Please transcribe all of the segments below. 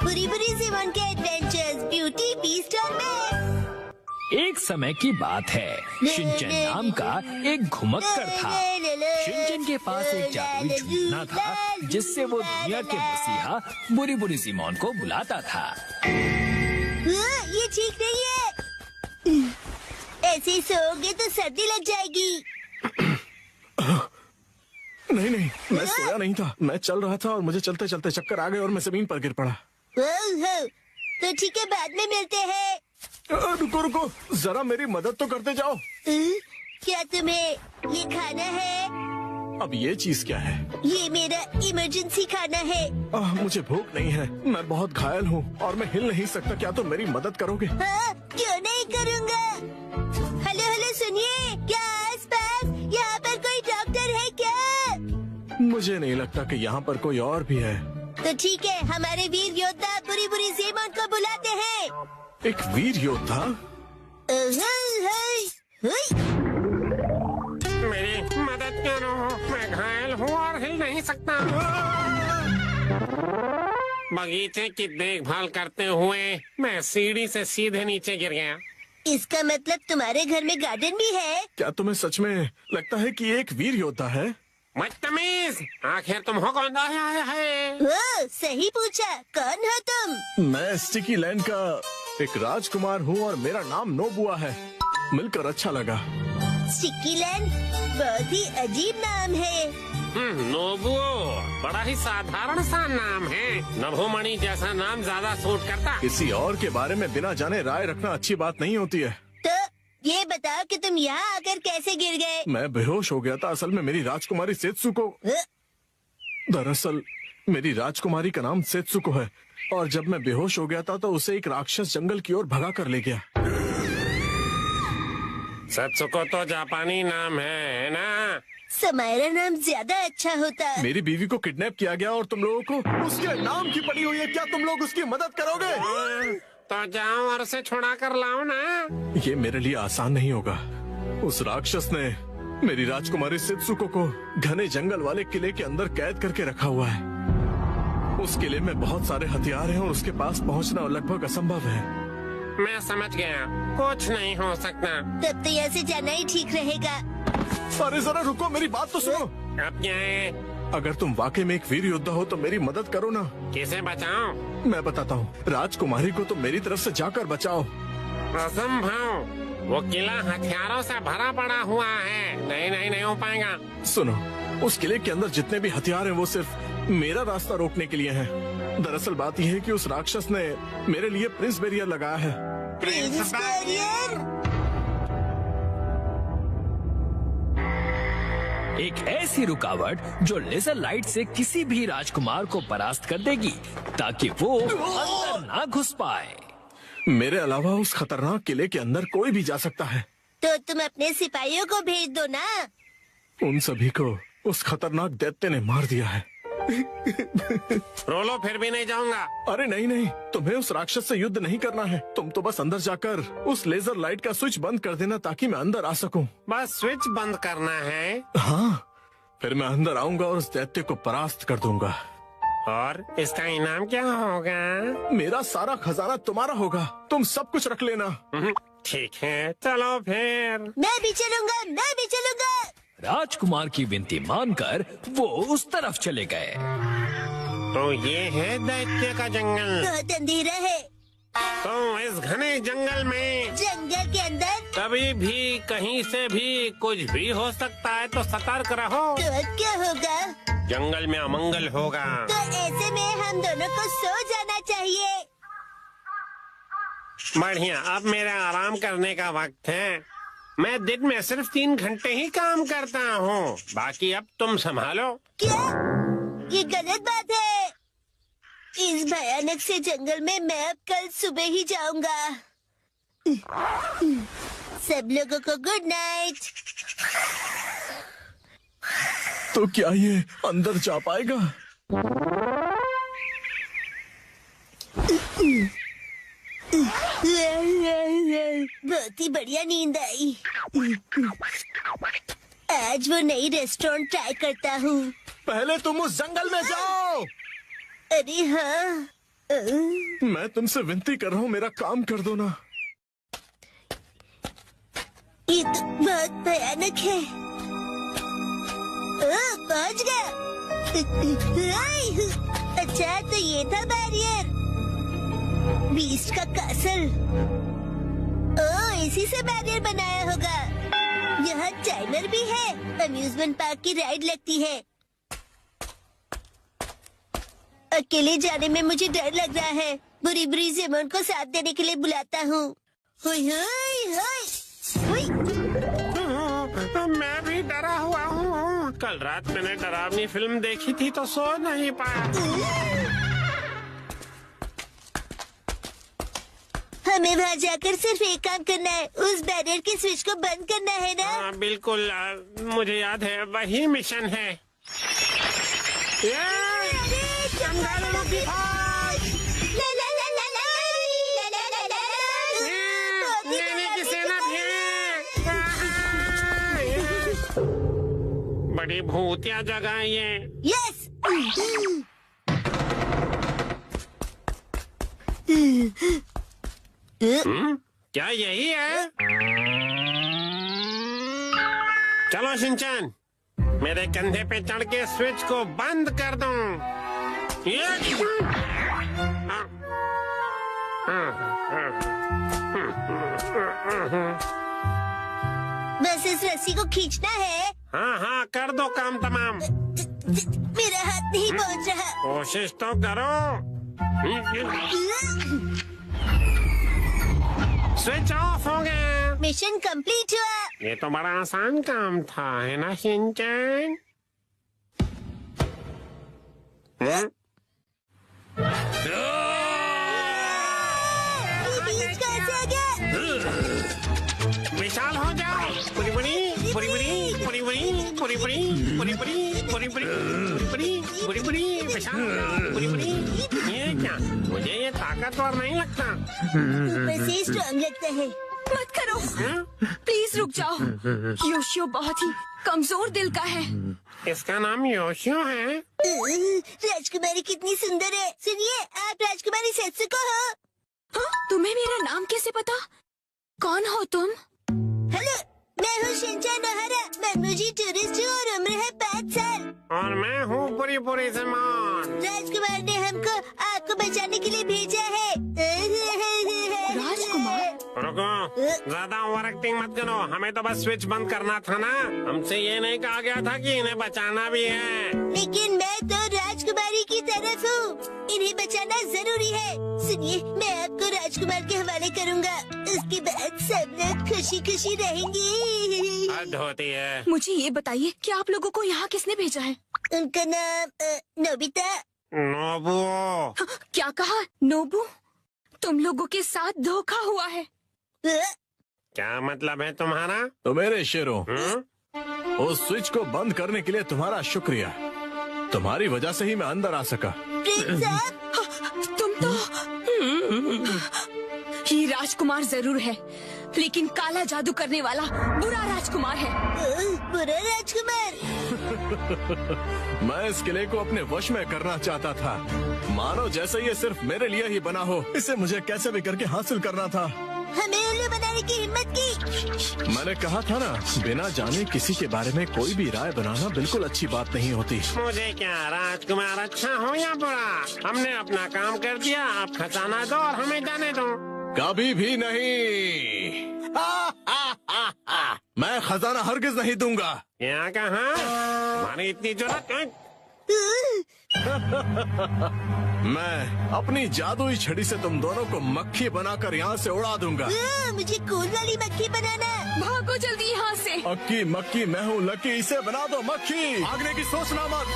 बुरी बुरी सिमोन के एडवेंचर्स, ब्यूटी बीस्ट और मैं। एक समय की बात है, शिनचैन नाम का एक घुमक्कड़ था। शिनचैन के पास एक जादुई झूलना था जिससे वो दुनिया के मसीहा बुरी बुरी सिमोन को बुलाता था। ये ठीक नहीं है, ऐसे ही सोओगे तो सर्दी लग जाएगी। नहीं नहीं, मैं सोया नहीं था, मैं चल रहा था और मुझे चलते चलते चक्कर आ गए और मैं जमीन पर गिर पड़ा। तो ठीक है, बाद में मिलते हैं। रुको रुको, जरा मेरी मदद तो करते जाओ। क्या तुम्हें ये खाना है? अब ये चीज क्या है? ये मेरा इमरजेंसी खाना है। मुझे भूख नहीं है, मैं बहुत घायल हूँ और मैं हिल नहीं सकता। क्या तुम मेरी मदद करोगे? हाँ, क्यों नहीं करूँगा। हेलो हेलो, सुनिए, क्या आस-पास यहाँ पर कोई डॉक्टर है क्या? मुझे नहीं लगता कि यहाँ पर कोई और भी है। तो ठीक है, हमारे वीर योद्धा बुरी बुरी सिमोन को बुलाते हैं। एक वीर योद्धा? मेरी मदद करो, मैं घायल हूँ और हिल नहीं सकता। बगीचे की देखभाल करते हुए मैं सीढ़ी से सीधे नीचे गिर गया। इसका मतलब तुम्हारे घर में गार्डन भी है? क्या तुम्हें सच में लगता है कि एक वीर योद्धा है? बदतमीज, आखिर तुम हो कौन? है सही पूछा, कौन हो तुम? मैं स्टिकी लैंड का एक राजकुमार हूँ और मेरा नाम नोबुआ है। मिलकर अच्छा लगा। स्टिकी लैंड बहुत ही अजीब नाम है। नोबुओ बड़ा ही साधारण सा नाम है। नभोमणि जैसा नाम ज्यादा सूट करता। किसी और के बारे में बिना जाने राय रखना अच्छी बात नहीं होती है। तो ये बताओ कि तुम यहाँ आकर कैसे गिर गए? मैं बेहोश हो गया था। असल में मेरी राजकुमारी सेत्सुको, दरअसल मेरी राजकुमारी का नाम सेत्सुको है और जब मैं बेहोश हो गया था तो उसे एक राक्षस जंगल की ओर भगा कर ले गया। सेत्सुको तो जापानी नाम है ना? समायरा नाम ज्यादा अच्छा होता। मेरी बीवी को किडनैप किया गया और तुम लोगों को उसके नाम की पड़ी हुई है। क्या तुम लोग उसकी मदद करोगे? तो जाओ और उसे छुड़ा कर लाओ ना। ये मेरे लिए आसान नहीं होगा। उस राक्षस ने मेरी राजकुमारी सेत्सुको को घने जंगल वाले किले के अंदर कैद करके रखा हुआ है। उस किले में बहुत सारे हथियार हैं और उसके पास पहुंचना लगभग असंभव है। मैं समझ गया, कुछ नहीं हो सकता। तब तो यहाँ से जाना ही ठीक रहेगा। अरे जरा रुको, मेरी बात तो सुनो। अब क्या है? अगर तुम वाकई में एक वीर योद्धा हो तो मेरी मदद करो ना। किसे बचाऊं? मैं बताता हूँ, राजकुमारी को तुम मेरी तरफ से जाकर बचाओ। असंभव, वो किला हथियारों से भरा पड़ा हुआ है। नहीं हो पाएगा। सुनो, उस किले के अंदर जितने भी हथियार हैं वो सिर्फ मेरा रास्ता रोकने के लिए हैं। दरअसल बात यह है कि उस राक्षस ने मेरे लिए प्रिंस बैरियर लगाया है। Prince barrier? एक ऐसी रुकावट जो लेजर लाइट से किसी भी राजकुमार को परास्त कर देगी ताकि वो अंदर ना घुस पाए। मेरे अलावा उस खतरनाक किले के अंदर कोई भी जा सकता है। तो तुम अपने सिपाहियों को भेज दो ना। उन सभी को उस खतरनाक दैत्य ने मार दिया है। रोलो, फिर भी नहीं जाऊंगा। अरे नहीं, तुम्हें उस राक्षस से युद्ध नहीं करना है। तुम तो बस अंदर जाकर उस लेजर लाइट का स्विच बंद कर देना ताकि मैं अंदर आ सकूं। बस स्विच बंद करना है? हाँ, फिर मैं अंदर आऊंगा और उस दैत्य को परास्त कर दूंगा। और इसका इनाम क्या होगा? मेरा सारा खजाना तुम्हारा होगा, तुम सब कुछ रख लेना। ठीक है, चलो फिर। मैं भी चलूंगा। राजकुमार की विनती मानकर वो उस तरफ चले गए। तो ये है दैत्य का जंगल। बहुत अंधेरा है। तो इस घने जंगल में, जंगल के अंदर कभी भी कहीं से भी कुछ भी हो सकता है, तो सतर्क रहो। तो अब क्या होगा? जंगल में अमंगल होगा। तो ऐसे में हम दोनों को सो जाना चाहिए। बढ़िया, अब मेरा आराम करने का वक्त है। मैं दिन में सिर्फ 3 घंटे ही काम करता हूँ, बाकी अब तुम संभालो। क्या? ये गलत बात है। इस भयानक से जंगल में मैं अब कल सुबह ही जाऊंगा। सब लोगों को गुड नाइट। तो क्या ये अंदर जा पाएगा? बहुत ही बढ़िया नींद आई। आज वो नई रेस्टोरेंट ट्राई करता हूँ। पहले तुम उस जंगल में जाओ। अरे हाँ। मैं तुमसे विनती कर रहा हूँ, मेरा काम कर दो ना। ये तो बहुत भयानक है। पहुंच गया। अच्छा, तो ये था बैरियर। बीस्ट का कासल। इसी से बैरियर बनाया होगा। यहाँ टाइमर भी है। अम्यूजमेंट पार्क की राइड लगती है। अकेले जाने में मुझे डर लग रहा है। बुरी बुरी जिमोन को साथ देने के लिए बुलाता हूँ। मैं भी डरा हुआ हूँ। कल रात मैंने डरावनी फिल्म देखी थी तो सो नहीं पाया। हमें वहाँ जाकर सिर्फ एक काम करना है। उस बैरियर के स्विच को बंद करना है ना? हाँ, बिल्कुल। मुझे याद है, वही मिशन है। कंगारू की फौज! लेने की सेना भी। बड़ी भूतिया जगह है ये। यस। क्या यही है? चलो शिनचैन, मेरे कंधे पे चढ़ के स्विच को बंद कर दो। बस इस रस्सी को खींचना है। हाँ हाँ, कर दो काम तमाम। मेरा हाथ नहीं पहुंच रहा। कोशिश तो करो। स्विच ऑफ हो गया। मिशन कंप्लीट हुआ। ये तो बड़ा आसान काम था, है ना शिनचैन? ये बीच कैसे आ गया? विशाल हो जाओ। पूरी पूरी पूरी पूरी पूरी पूरी पूरी पूरी पूरी पूरी पूरी पूरी पूरी पूरी विशाल पूरी पूरी। ये क्या? मुझे ये ताकतवर नहीं लगता। ऊपर से स्ट्रॉन्ग लगता है। मत करो, प्लीज रुक जाओ। योशियो बहुत ही कमजोर दिल का है। इसका नाम योशियो है। राजकुमारी कितनी सुंदर है। सुनिए, आप राजकुमारी सेत्सुको हो? हाँ, तुम्हें मेरा नाम कैसे पता? कौन हो तुम? हेलो, मैं हूँ शिनचैन ओहारा। मैं मुझे टूरिस्ट हूँ और उम्र है 5 साल। और मैं हूँ पूरी पूरी सामान। राजकुमार ने हमको आपको बचाने के लिए भेजा है। राजकुमार? रुको, ज्यादा ओवर एक्टिंग मत करो। हमें तो बस स्विच बंद करना था ना। हमसे ये नहीं कहा गया था कि इन्हें बचाना भी है। लेकिन मैं तो राजकुमारी की तरफ हूँ। इन्हें बचाना जरूरी है। सुनिए, मैं आपको राजकुमार के हवाले करूँगा। उसके बाद सब लोग खुशी खुशी रहेंगे। हद होती है। मुझे ये बताइए कि आप लोगों को यहाँ किसने भेजा है? उनका नाम नोबिता। नोबुओ। क्या कहा? नोबू? तुम लोगों के साथ धोखा हुआ है। क्या मतलब है तुम्हारा? तो मेरे शेरों, उस स्विच को बंद करने के लिए तुम्हारा शुक्रिया। तुम्हारी वजह से ही मैं अंदर आ सका। प्रिंस साहब, तुम तो ये राजकुमार जरूर है, लेकिन काला जादू करने वाला बुरा राजकुमार है। बुरा राजकुमार? मैं इस किले को अपने वश में करना चाहता था। मानो जैसे ये सिर्फ मेरे लिए ही बना हो। इसे मुझे कैसे भी करके हासिल करना था। हमें उल्लू बनाने की हिम्मत की। मैंने कहा था ना, बिना जाने किसी के बारे में कोई भी राय बनाना बिल्कुल अच्छी बात नहीं होती। मुझे क्या, राजकुमार अच्छा हो या बुरा, हमने अपना काम कर दिया। आप खजाना दो और हमें जाने दो। कभी भी नहीं। मैं खजाना हरगिज नहीं दूंगा। यहाँ कहाँ? हमारी इतनी जरूरत। मैं अपनी जादुई छड़ी से तुम दोनों को मक्खी बनाकर यहाँ से उड़ा दूंगा। मुझे कूल वाली मक्खी बनाना। भागो जल्दी यहाँ से। अक्की मक्की मैं हूँ लकी, इसे बना दो मक्खी। भागने की सोचना मत।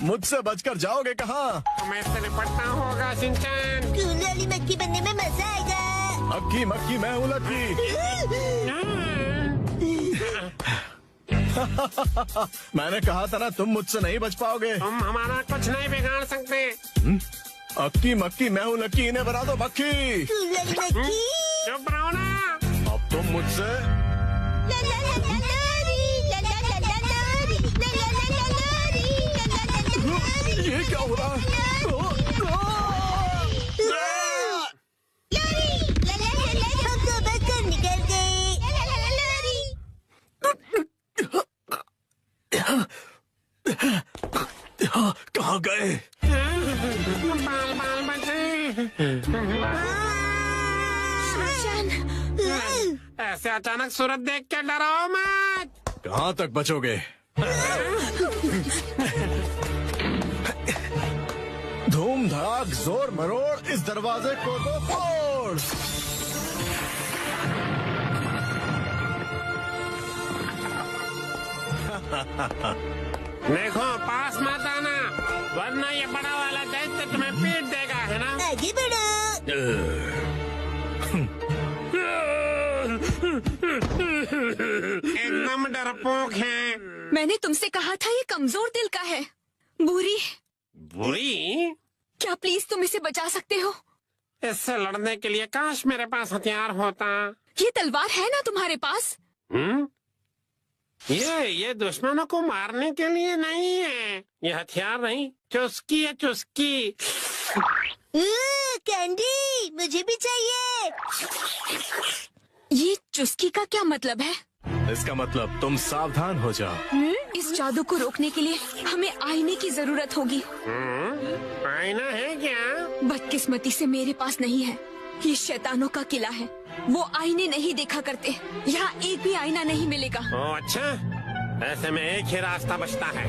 मुझसे बचकर जाओगे कहाँ? हमें इससे निपटना होगा शिनचैन। कूल वाली मक्खी बनने में मजा आएगा। अक्की मक्की मैं हूँ लकी। मैंने कहा था ना, तुम मुझसे नहीं बच पाओगे। तुम हमारा कुछ नहीं बिगाड़ सकते। अक्की मक्की मैं हूँ लकी, इन्हें बना दो मक्खी। कूल वाली मक्खी। चुप रहो ना। अब तुम मुझसे ये क्या हो रहा है? हम तो बचकर निकल गए। कहाँ गए? बाल बाल बचे। ऐसे अचानक सूरत देख के डरो मत। कहाँ तक बचोगे? धूम धड़ाक जोर मरोड़ इस दरवाजे को तो तोड़। देखो पास मत आना, वरना ये बड़ा वाला दैत्य तुम्हें पीट देगा, है ना? आगे बढ़ो। एकदम डरपोक है। मैंने तुमसे कहा था ये कमजोर दिल का है। बुरी, बुरी? क्या प्लीज तुम इसे बचा सकते हो? इससे लड़ने के लिए काश मेरे पास हथियार होता। ये तलवार है ना तुम्हारे पास? ये दुश्मनों को मारने के लिए नहीं है, ये हथियार नहीं, चुस्की है चुस्की। कैंडी मुझे भी चाहिए। ये चुस्की का क्या मतलब है? इसका मतलब तुम सावधान हो जाओ। इस जादू को रोकने के लिए हमें आईने की जरूरत होगी। आईना है क्या? बदकिस्मती से मेरे पास नहीं है। ये शैतानों का किला है, वो आईने नहीं देखा करते। यहाँ एक भी आईना नहीं मिलेगा। ओ अच्छा, ऐसे में एक ही रास्ता बचता है।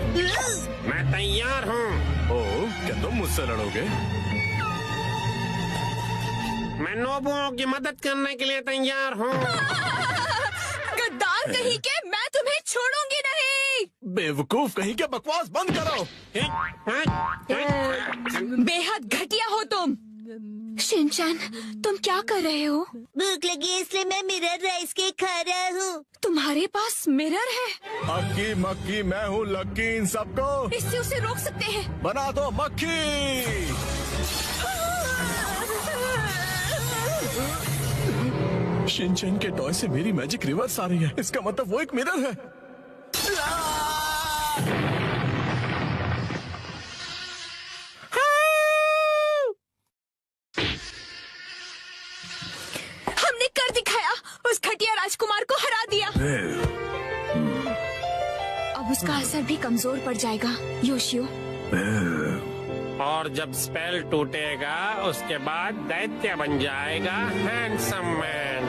मैं तैयार हूँ। ओ, क्या तुम मुझसे लड़ोगे? मैं नोबुओं की मदद करने के लिए तैयार हूँ। गद्दार कहीं के, मैं तुम्हें छोड़ूंगी नहीं। बेवकूफ कहीं के, बकवास बंद करो। बेहद घटिया हो तुम। शिनचैन, तुम क्या कर रहे हो? भूख लगी इसलिए मैं मिरर राइस केक खा रहा हूँ। तुम्हारे पास मिरर है? अक्की मक्की मैं हूँ लक्की इन सबको। इससे उसे रोक सकते हैं। बना दो मक्खी। शिनचैन के टॉय से मेरी मैजिक रिवर्स आ रही है, इसका मतलब वो एक मिरर है। हमने कर दिखाया, उस घटिया राजकुमार को हरा दिया। अब उसका असर भी कमजोर पड़ जाएगा योशियो। और जब स्पेल टूटेगा उसके बाद दैत्य बन जाएगा हैंडसम मैन।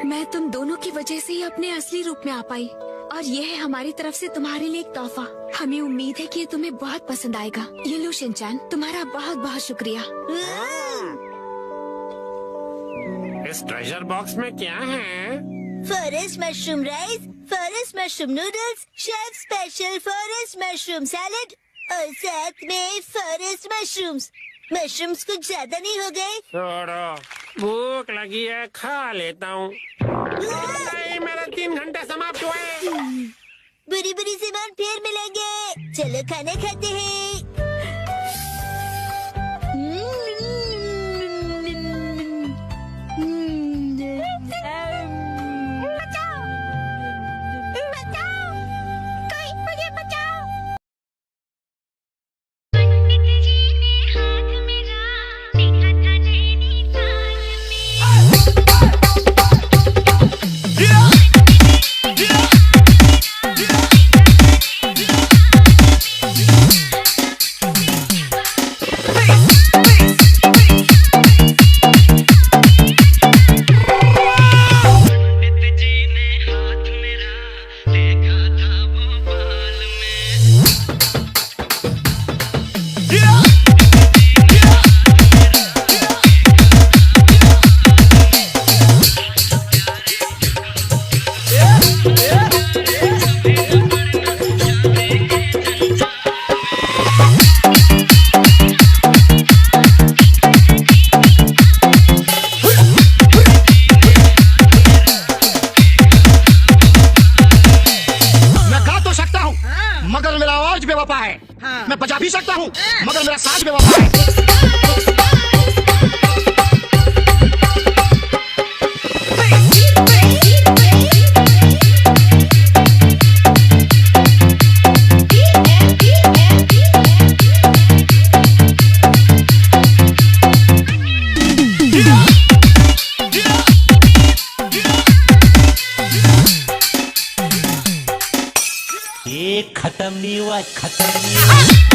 मैं तुम दोनों की वजह से ही अपने असली रूप में आ पाई, और ये है हमारी तरफ से तुम्हारे लिए एक तोहफा। हमें उम्मीद है कि ये तुम्हें बहुत पसंद आएगा। ये लो शिनचैन, तुम्हारा बहुत बहुत शुक्रिया। इस ट्रेजर बॉक्स में क्या है? Forest mushroom rice, forest mushroom noodles, chef special forest mushroom salad और साथ में फॉरेस्ट मशरूम्स। मशरूम्स कुछ ज्यादा नहीं हो गए? छोड़ो, भूख लगी है, खा लेता हूँ। नहीं, मेरे 3 घंटे समाप्त हुए। बुरी बुरी सामान फिर मिलेंगे। चलो खाना खाते हैं। शिवाय खतरनाक